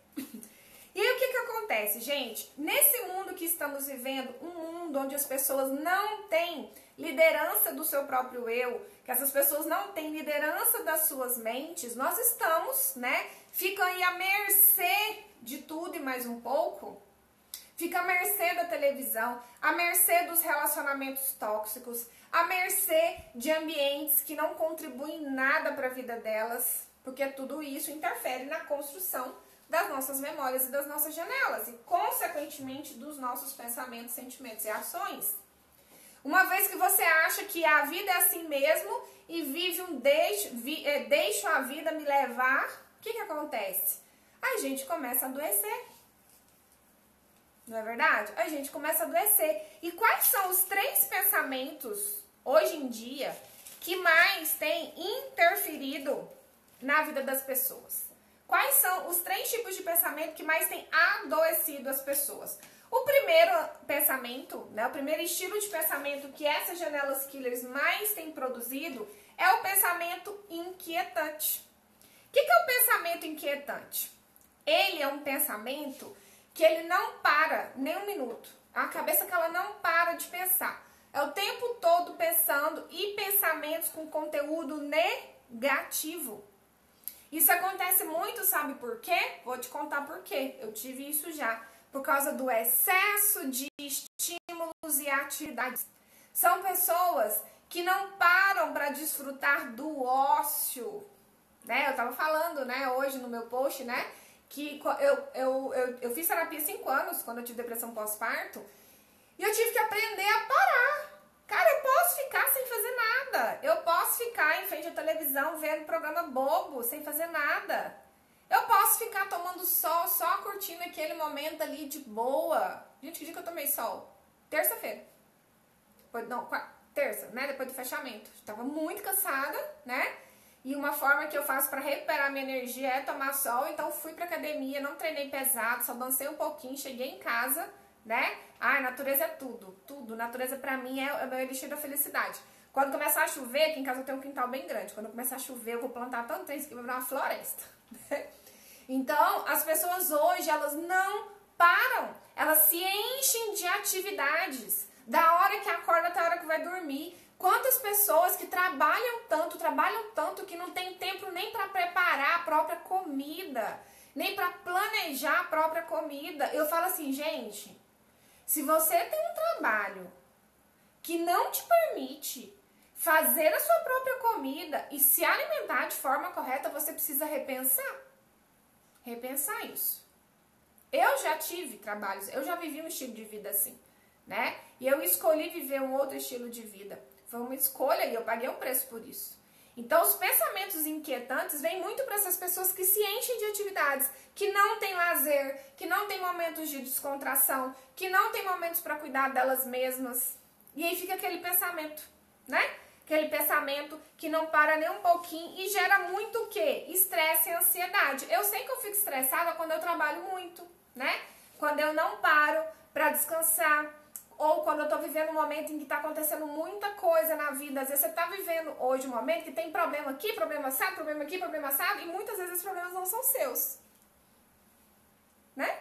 E aí o que acontece, gente? Nesse mundo que estamos vivendo, um mundo onde as pessoas não têm liderança do seu próprio eu, que essas pessoas não têm liderança das suas mentes, nós estamos, né? Ficam aí à mercê de tudo e mais um pouco. Fica à mercê da televisão, à mercê dos relacionamentos tóxicos, à mercê de ambientes que não contribuem nada para a vida delas, porque tudo isso interfere na construção das nossas memórias e das nossas janelas e, consequentemente, dos nossos pensamentos, sentimentos e ações. Uma vez que você acha que a vida é assim mesmo e vive deixo a vida me levar, o que acontece? A gente começa a adoecer. Não é verdade? A gente começa a adoecer. E quais são os 3 pensamentos, hoje em dia, que mais têm interferido na vida das pessoas? Quais são os 3 tipos de pensamento que mais têm adoecido as pessoas? O primeiro pensamento, né, o primeiro estilo de pensamento que essas janelas killers mais têm produzido é o pensamento inquietante. O que é o pensamento inquietante? Ele é um pensamento que ele não para nem um minuto. É uma cabeça que ela não para de pensar. É o tempo todo pensando e pensamentos com conteúdo negativo. Isso acontece muito, sabe por quê? Vou te contar por quê. Eu tive isso já. Por causa do excesso de estímulos e atividades. São pessoas que não param para desfrutar do ócio. Né? Eu tava falando, né, hoje no meu post, né, que eu fiz terapia 5 anos, quando eu tive depressão pós-parto, e eu tive que aprender a parar. Cara, eu posso ficar sem fazer nada. Eu posso ficar em frente à televisão vendo programa bobo, sem fazer nada. Eu posso ficar tomando sol, só curtindo aquele momento ali de boa. Gente, que dia que eu tomei sol? Terça-feira. Não, terça, né? Depois do fechamento. Estava muito cansada, né? E uma forma que eu faço para recuperar minha energia é tomar sol. Então fui pra academia, não treinei pesado, só dancei um pouquinho, cheguei em casa, né? Ai, natureza é tudo, tudo. Natureza pra mim é o meu elixir da felicidade. Quando começar a chover, aqui em casa eu tenho um quintal bem grande. Quando começar a chover, eu vou plantar tanto tempo que vai virar uma floresta. Então, as pessoas hoje, elas não param. Elas se enchem de atividades. Da hora que acorda até a hora que vai dormir. Quantas pessoas que trabalham tanto que não tem tempo nem para preparar a própria comida, nem para planejar a própria comida. Eu falo assim, gente, se você tem um trabalho que não te permite fazer a sua própria comida e se alimentar de forma correta, você precisa repensar. Repensar isso. Eu já tive trabalhos, eu já vivi um estilo de vida assim, né? E eu escolhi viver um outro estilo de vida. Foi uma escolha e eu paguei um preço por isso. Então, os pensamentos inquietantes vêm muito para essas pessoas que se enchem de atividades, que não têm lazer, que não têm momentos de descontração, que não têm momentos para cuidar delas mesmas. E aí fica aquele pensamento, né? Aquele pensamento que não para nem um pouquinho e gera muito o quê? Estresse e ansiedade. Eu sei que eu fico estressada quando eu trabalho muito, né? Quando eu não paro para descansar. Ou quando eu tô vivendo um momento em que tá acontecendo muita coisa na vida. Às vezes você tá vivendo hoje um momento que tem problema aqui, problema assado, problema aqui, problema assado. E muitas vezes os problemas não são seus. Né?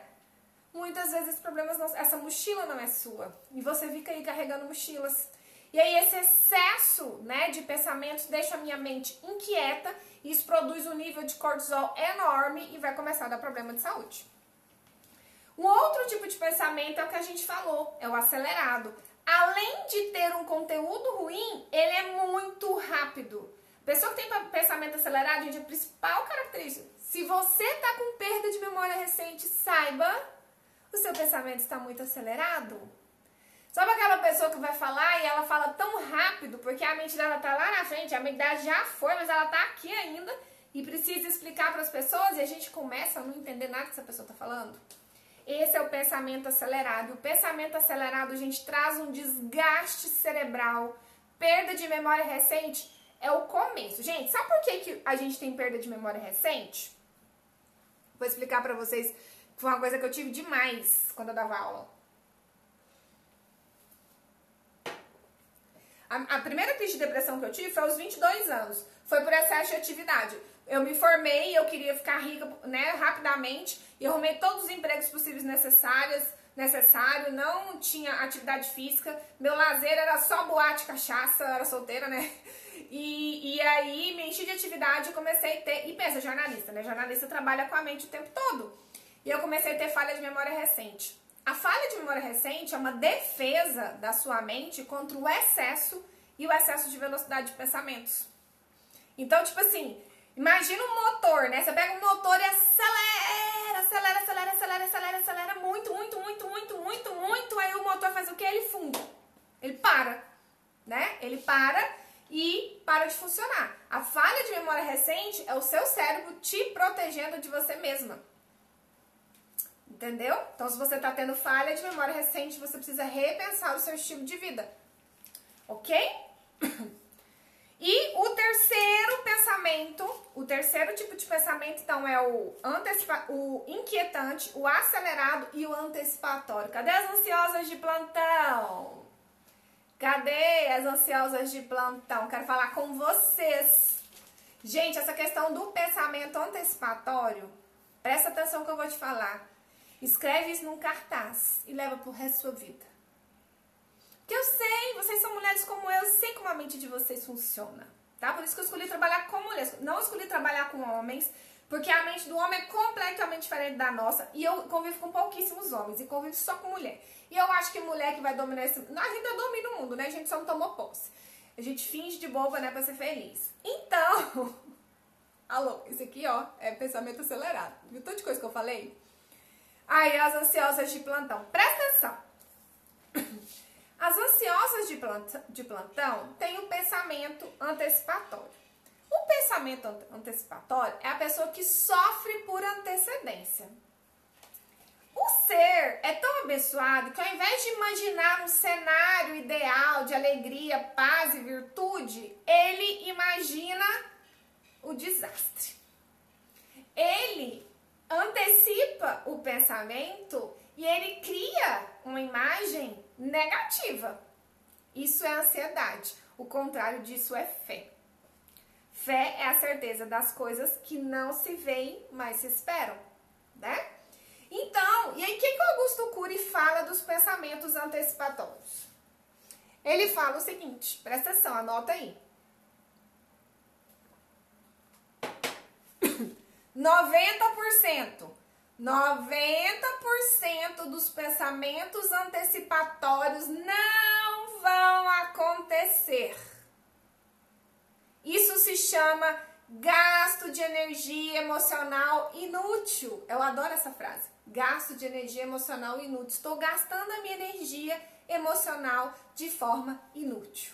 Muitas vezes os problemas não... Essa mochila não é sua. E você fica aí carregando mochilas. E aí esse excesso, né, de pensamentos deixa a minha mente inquieta. E isso produz um nível de cortisol enorme e vai começar a dar problema de saúde. Um outro tipo de pensamento é o que a gente falou, é o acelerado. Além de ter um conteúdo ruim, ele é muito rápido. Pessoa que tem pensamento acelerado, gente, a principal característica, se você está com perda de memória recente, saiba, o seu pensamento está muito acelerado. Sabe aquela pessoa que vai falar e ela fala tão rápido, porque a mente dela está lá na frente, a mente dela já foi, mas ela está aqui ainda e precisa explicar para as pessoas e a gente começa a não entender nada que essa pessoa está falando? Esse é o pensamento acelerado. O pensamento acelerado, a gente traz um desgaste cerebral, perda de memória recente, é o começo. Gente, sabe por que a gente tem perda de memória recente? Vou explicar pra vocês, que foi uma coisa que eu tive demais quando eu dava aula. A primeira crise de depressão que eu tive foi aos 22 anos. Foi por excesso de atividade. Eu me formei, eu queria ficar rica, né, rapidamente, e eu arrumei todos os empregos possíveis necessário, não tinha atividade física, meu lazer era só boate, cachaça, eu era solteira, né? E aí me enchi de atividade e comecei a ter, e pensa, jornalista, né? Jornalista trabalha com a mente o tempo todo. E eu comecei a ter falha de memória recente. A falha de memória recente é uma defesa da sua mente contra o excesso e o excesso de velocidade de pensamentos. Então, tipo assim, imagina um motor, né? Você pega um motor e acelera muito, aí o motor faz o quê? Ele funda. Ele para, né? Ele para e para de funcionar. A falha de memória recente é o seu cérebro te protegendo de você mesma. Entendeu? Então, se você está tendo falha de memória recente, você precisa repensar o seu estilo de vida. Ok? E o terceiro pensamento, o terceiro tipo de pensamento, então, é o inquietante, o acelerado e o antecipatório. Cadê as ansiosas de plantão? Cadê as ansiosas de plantão? Quero falar com vocês. Gente, essa questão do pensamento antecipatório, presta atenção que eu vou te falar. Escreve isso num cartaz e leva pro resto da sua vida. Porque eu sei, vocês são mulheres como eu sei como a mente de vocês funciona, tá? Por isso que eu escolhi trabalhar com mulheres. Não escolhi trabalhar com homens, porque a mente do homem é completamente diferente da nossa. E eu convivo com pouquíssimos homens e convivo só com mulher. E eu acho que mulher que vai dominar esse... A gente domina o mundo, né? A gente só não tomou posse. A gente finge de boba, né? Pra ser feliz. Então... Alô, esse aqui, ó, é pensamento acelerado. Viu tanta coisa que eu falei? Aí, as ansiosas de plantão. Presta atenção. As ansiosas de plantão têm um pensamento antecipatório. O pensamento antecipatório é a pessoa que sofre por antecedência. O ser é tão abençoado que ao invés de imaginar um cenário ideal de alegria, paz e virtude, ele imagina o desastre. Ele antecipa o pensamento e ele cria uma imagem negativa. Isso é ansiedade. O contrário disso é fé. Fé é a certeza das coisas que não se veem, mas se esperam, né? Então, e aí o que Augusto Cury fala dos pensamentos antecipatórios? Ele fala o seguinte, presta atenção, anota aí. 90% dos pensamentos antecipatórios não vão acontecer. Isso se chama gasto de energia emocional inútil. Eu adoro essa frase. Gasto de energia emocional inútil. Estou gastando a minha energia emocional de forma inútil.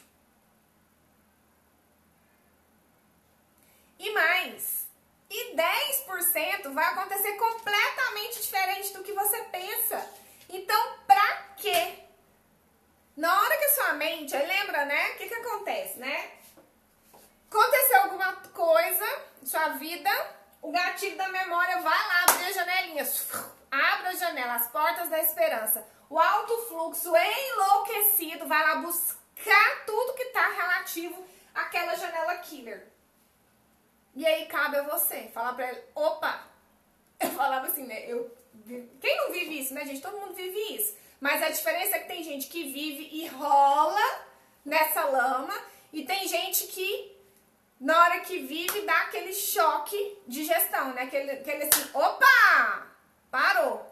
E mais, e 10% vai acontecer completamente diferente do que você pensa. Então, pra quê? Na hora que a sua mente, aí lembra, né? O que acontece, né? Aconteceu alguma coisa em sua vida, o gatilho da memória vai lá abrir as janelinhas. Abre a janela, as portas da esperança. O alto fluxo enlouquecido vai lá buscar tudo que está relativo àquela janela killer. E aí cabe a você falar pra ele, opa! Eu falava assim, né? Quem não vive isso, né, gente? Todo mundo vive isso. Mas a diferença é que tem gente que vive e rola nessa lama e tem gente que na hora que vive, dá aquele choque de gestão, né? Aquele assim, opa! Parou!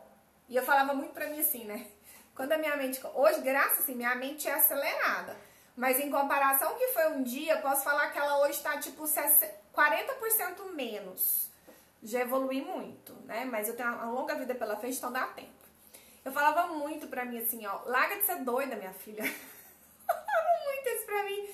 E eu falava muito pra mim assim, né? Quando a minha mente... Hoje, graças assim, minha mente é acelerada. Mas em comparação ao que foi um dia, posso falar que ela hoje tá tipo 40% menos. Já evolui muito, né? Mas eu tenho uma longa vida pela frente, então dá tempo. Eu falava muito pra mim assim, ó, larga de ser doida, minha filha. Falava muito isso pra mim.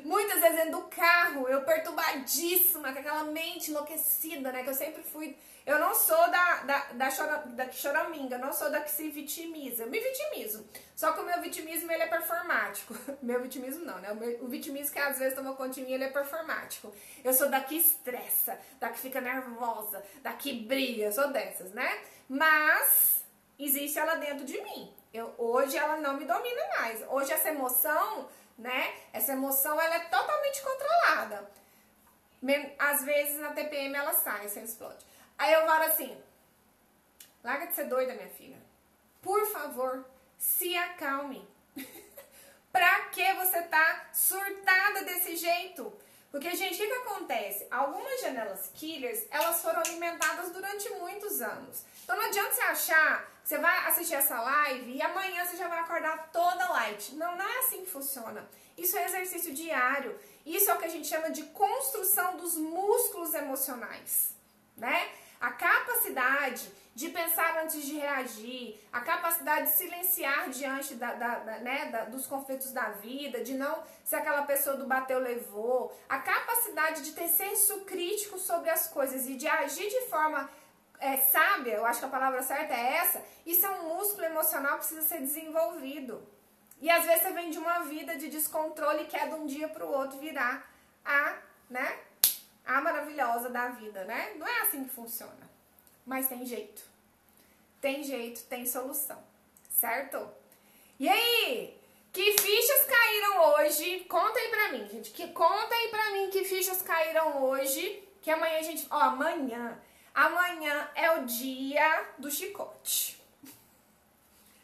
Muitas vezes dentro do carro, eu perturbadíssima, com aquela mente enlouquecida, né? Que eu sempre fui... Eu não sou da que choraminga, eu não sou da que se vitimiza. Eu me vitimizo. Só que o meu vitimismo, ele é performático. Meu vitimismo não, né? O vitimismo que às vezes toma conta de mim, ele é performático. Eu sou da que estressa, da que fica nervosa, da que briga. Eu sou dessas, né? Mas existe ela dentro de mim. Hoje ela não me domina mais. Hoje essa emoção... né? Essa emoção, ela é totalmente controlada. Às vezes, na TPM, ela sai, você explode. Aí eu falo assim, larga de ser doida, minha filha. Por favor, se acalme. Pra que você tá surtada desse jeito? Porque, gente, o que acontece? Algumas janelas killers, elas foram alimentadas durante muitos anos. Então não adianta você achar que você vai assistir essa live e amanhã você já vai acordar toda light. Não, não é assim que funciona. Isso é exercício diário. Isso é o que a gente chama de construção dos músculos emocionais, né? A capacidade de pensar antes de reagir, a capacidade de silenciar diante dos conflitos da vida, de não ser aquela pessoa do bateu, levou, a capacidade de ter senso crítico sobre as coisas e de agir de forma sábia, eu acho que a palavra certa é essa, isso é um músculo emocional que precisa ser desenvolvido. E às vezes você vem de uma vida de descontrole e quer de um dia para o outro virar a maravilhosa da vida, né? Não é assim que funciona. Mas tem jeito. Tem jeito, tem solução. Certo? E aí? Que fichas caíram hoje? Conta aí pra mim, gente. Conta aí pra mim que fichas caíram hoje. Que amanhã a gente... Ó, amanhã é o dia do chicote.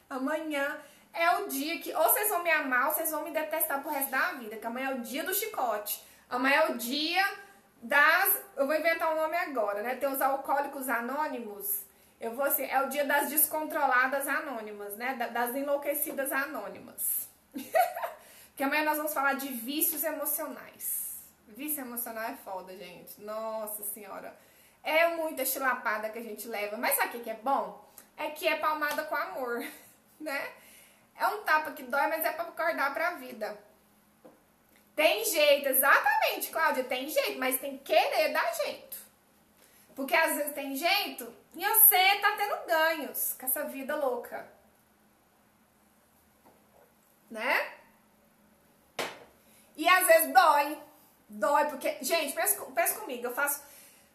Amanhã é o dia que... Ou vocês vão me amar ou vocês vão me detestar pro resto da vida. Que amanhã é o dia do chicote. Amanhã é o dia... Eu vou inventar um nome agora, né? Tem os alcoólicos anônimos. É o dia das descontroladas anônimas, né? Das enlouquecidas anônimas. Porque amanhã nós vamos falar de vícios emocionais. Vício emocional é foda, gente. Nossa senhora. É muita chilapada que a gente leva. Mas sabe o que é bom? É que é palmada com amor, né? É um tapa que dói, mas é pra acordar pra vida. Tem jeito, exatamente, Cláudia, tem jeito, mas tem que querer dar jeito. Porque às vezes tem jeito e você tá tendo ganhos com essa vida louca. Né? E às vezes dói. Dói, porque... Gente, pensa comigo, eu faço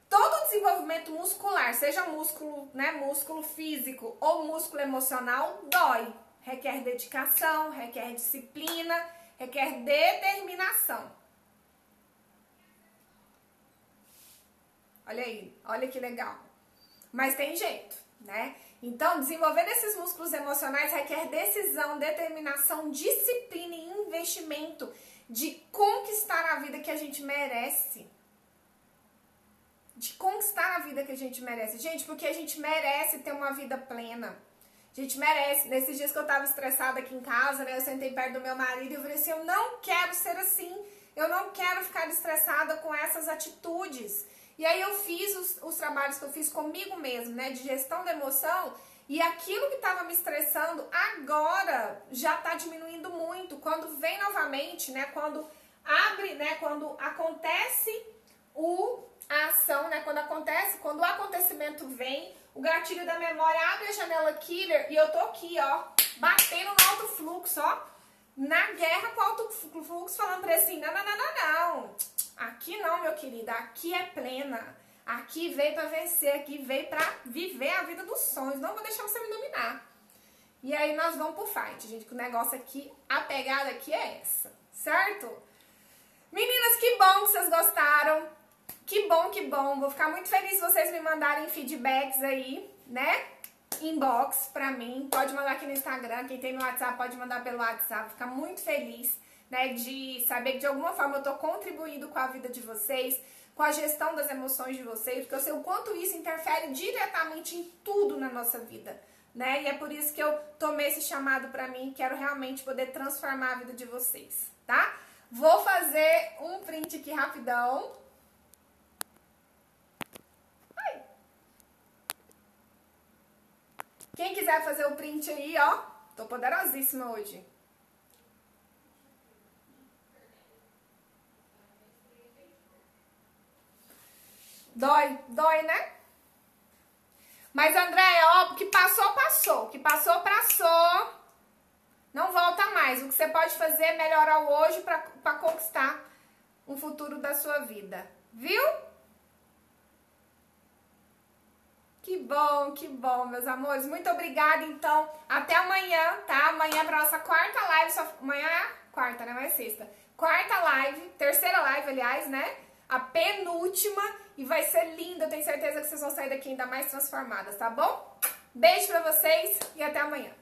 todo o desenvolvimento muscular, seja músculo, né, músculo físico ou músculo emocional, dói. Requer dedicação, requer disciplina, requer determinação. Olha aí, olha que legal. Mas tem jeito, né? Então, desenvolver esses músculos emocionais requer decisão, determinação, disciplina e investimento de conquistar a vida que a gente merece. De conquistar a vida que a gente merece. Gente, porque a gente merece ter uma vida plena. A gente merece. Nesses dias que eu tava estressada aqui em casa, né? Eu sentei perto do meu marido e eu falei assim, eu não quero ser assim. Eu não quero ficar estressada com essas atitudes. E aí eu fiz os trabalhos que eu fiz comigo mesmo, né? De gestão da emoção. E aquilo que estava me estressando agora já está diminuindo muito. Quando vem novamente, né? Quando abre, né? Quando acontece a ação, né? Quando o acontecimento vem, o gatilho da memória abre a janela killer e eu tô aqui, ó, batendo no alto fluxo, ó, na guerra com o alto fluxo, falando pra ele assim, não. Aqui não, meu querido, aqui é plena. Aqui veio pra vencer, aqui veio pra viver a vida dos sonhos. Não vou deixar você me dominar. E aí nós vamos pro fight, gente, que o negócio aqui, a pegada aqui é essa, certo? Meninas, que bom que vocês gostaram. Que bom. Vou ficar muito feliz se vocês me mandarem feedbacks aí, né? Inbox pra mim. Pode mandar aqui no Instagram. Quem tem no WhatsApp pode mandar pelo WhatsApp. Vou ficar muito feliz, né? De saber que de alguma forma eu tô contribuindo com a vida de vocês, com a gestão das emoções de vocês, porque eu sei o quanto isso interfere diretamente em tudo na nossa vida, né? E é por isso que eu tomei esse chamado pra mim. Quero realmente poder transformar a vida de vocês, tá? Vou fazer um print aqui rapidão. Quem quiser fazer o print aí, ó, tô poderosíssima hoje. Dói, né? Mas, André, ó, o que passou. O que passou. Não volta mais. O que você pode fazer é melhorar o hoje pra conquistar um futuro da sua vida. Viu? Que bom, meus amores. Muito obrigada, então. Até amanhã, tá? Amanhã é pra nossa quarta live. Amanhã é quarta, né? Não é sexta. Quarta live, terceira live, aliás, né? A penúltima. E vai ser linda. Eu tenho certeza que vocês vão sair daqui ainda mais transformadas, tá bom? Beijo pra vocês e até amanhã.